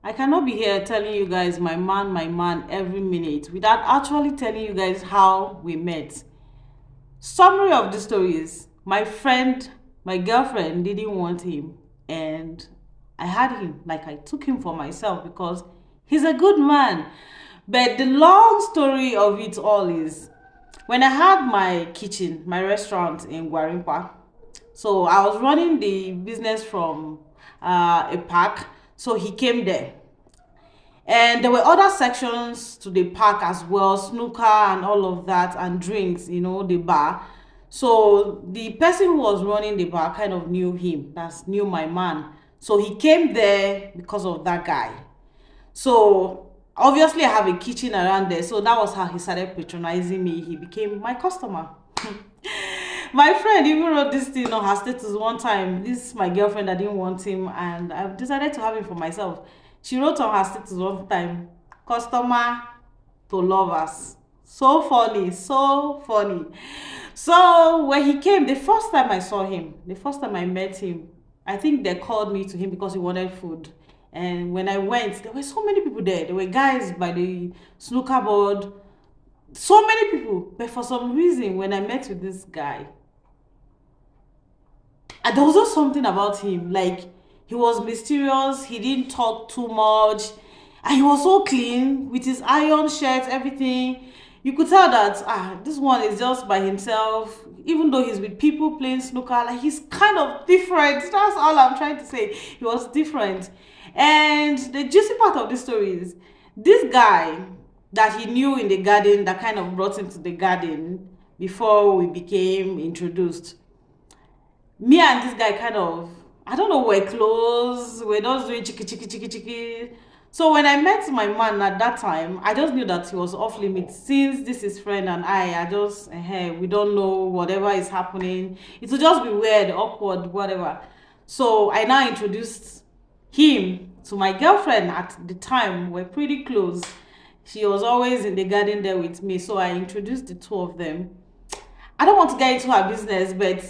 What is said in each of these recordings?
I cannot be here telling you guys my man every minute without actually telling you guys how we met. Summary of the story is my girlfriend didn't want him, and I had him. Like, I took him for myself because he's a good man. But the long story of it all is when I had my kitchen, my restaurant in Guarimpa. So I was running the business from a park. So he came there. And there were other sections to the park as well, snooker and all of that, and drinks, the bar. So the person who was running the bar kind of knew him, that's knew my man. So he came there because of that guy. So obviously I have a kitchen around there. So that was how he started patronizing me. He became my customer. My friend even wrote this thing on her status one time. This is my girlfriend, I didn't want him, and I've decided to have him for myself. She wrote on her status one time, customer to lovers. So funny, so funny. So when he came, the first time I saw him, the first time I met him, I think they called me to him because he wanted food. And when I went, there were so many people there. There were guys by the snooker board, so many people. But for some reason, when I met with this guy, and there was just something about him. Like, he was mysterious, he didn't talk too much, and he was so clean with his iron shirt, everything. You could tell that this one is just by himself, even though he's with people playing snooker. Like, he's kind of different. That's all I'm trying to say. He was different. And the juicy part of this story is this guy that he knew in the garden, that kind of brought him to the garden before we became introduced. Me and this guy kind of, I don't know, we're close, we're just doing chiki chiki chiki chiki. So when I met my man at that time, I just knew that he was off limits. Since this is friend and I just we don't know whatever is happening. It will just be weird, awkward, whatever. So I now introduced him to my girlfriend at the time. We're pretty close. She was always in the garden there with me, so I introduced the two of them. I don't want to get into her business, but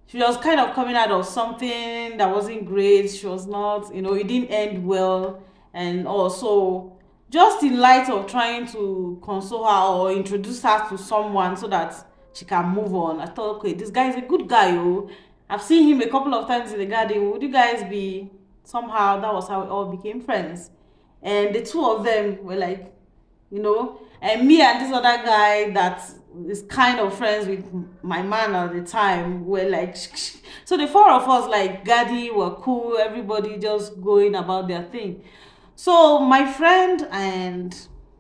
she was kind of coming out of something that wasn't great. She was not, it didn't end well. And also, just in light of trying to console her or introduce her to someone so that she can move on, I thought, okay, this guy is a good guy. Oh, I've seen him a couple of times in the garden. Would you guys be somehow? That was how we all became friends. And the two of them were like, and me and this other guy that is kind of friends with my man at the time were like so the four of us, like Gaddy, were cool, everybody just going about their thing. So my friend and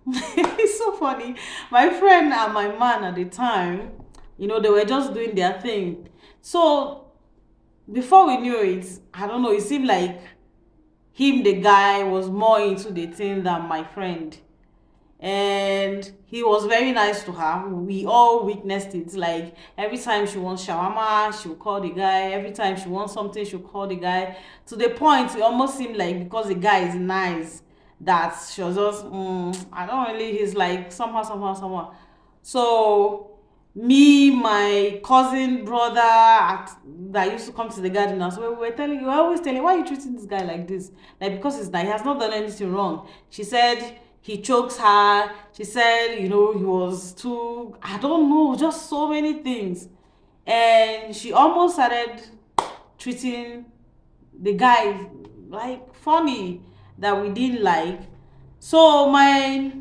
it's so funny, my friend and my man at the time, they were just doing their thing. So before we knew it, I don't know, it seemed like him, the guy, was more into the thing than my friend. And he was very nice to her. We all witnessed it. Like, every time she wants shawarma, she'll call the guy. Every time she wants something, she'll call the guy. To the point, it almost seemed like because the guy is nice, that she was just, I don't really, he's like somehow. So me, my cousin brother that used to come to the garden as well, we were always telling, why are you treating this guy like this? Like, because he's not, he has not done anything wrong. She said he chokes her. She said, he was too, I don't know, just so many things. And she almost started treating the guy like funny, that we didn't like. So my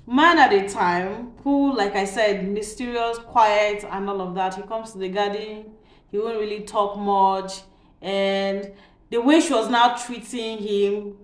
man at the time, who, like I said, mysterious, quiet, and all of that, he comes to the garden, he won't really talk much. And the way she was now treating him,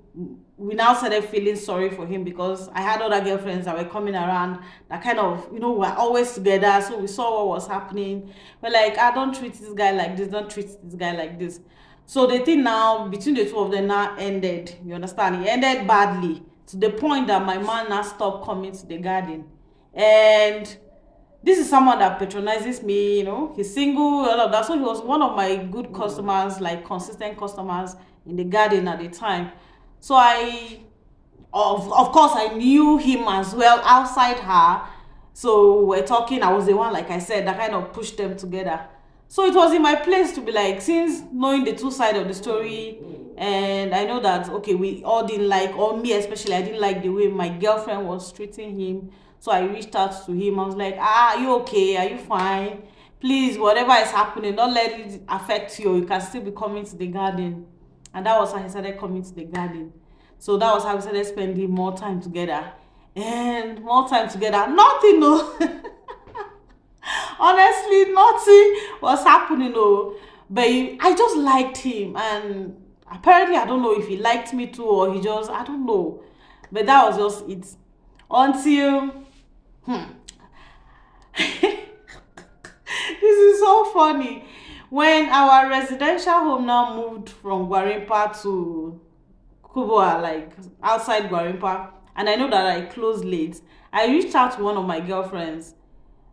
we now started feeling sorry for him, because I had other girlfriends that were coming around that kind of, we're always together. So we saw what was happening. We're like, don't treat this guy like this, don't treat this guy like this. So the thing now between the two of them now ended. You understand? It ended badly, to the point that my man now stopped coming to the garden. And this is someone that patronizes me, he's single, all of that. So he was one of my good customers, like consistent customers in the garden at the time. So of course, I knew him as well outside her. So we're talking, I was the one, like I said, that kind of pushed them together. So it was in my place to be like, since knowing the two sides of the story, And I know that, okay, we all didn't like, or me especially, I didn't like the way my girlfriend was treating him. So I reached out to him. I was like, are you okay? Are you fine? Please, whatever is happening, don't let it affect you. You can still be coming to the garden. And that was how he started coming to the garden. So that was how we started spending more time together. And more time together. Nothing, no. Honestly, nothing was happening, no. But I just liked him. And apparently, I don't know if he liked me too, or he just, I don't know. But that was just it. Until, this is so funny. When our residential home now moved from Gwarimpa to Kubwa, like outside Gwarimpa, and I know that I closed late, I reached out to one of my girlfriends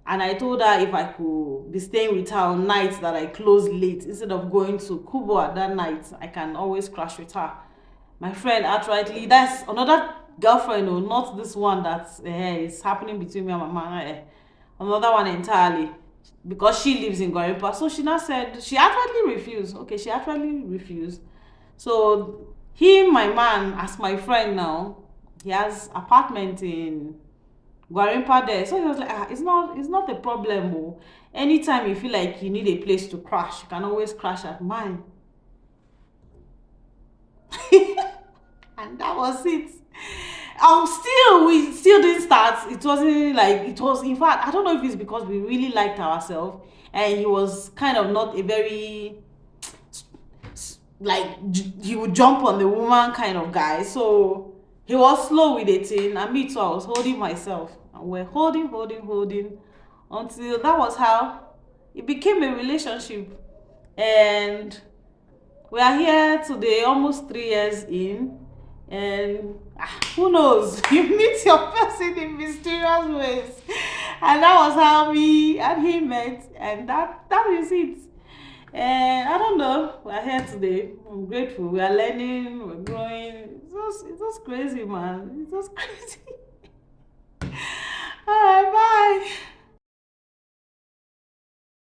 and I told her if I could be staying with her on nights that I closed late instead of going to Kubwa that night. I can always crash with her. My friend outrightly, that's another girlfriend, oh, not this one that is happening between me and my mama. Another one entirely, because she lives in Gwarimpa. So she now said she outrightly refused. Okay, she outrightly refused. So him, my man, as my friend now, he has apartment in Gwarimpa there. So he was like, it's not a problem. Oh. Anytime you feel like you need a place to crash, you can always crash at mine. And that was it. We still didn't start. It wasn't like, it was, in fact, I don't know if it's because we really liked ourselves, and he was kind of not a very, like, he would jump on the woman kind of guy. So he was slow with it, and me too. I was holding myself, and we're holding until that was how it became a relationship. And we are here today, almost 3 years in, and who knows? You meet your person in mysterious ways, and that was how me and him met, and that is it. And I don't know. We are here today. I'm grateful. We are learning. We're growing. It's just crazy, man. It's just crazy. All right, bye.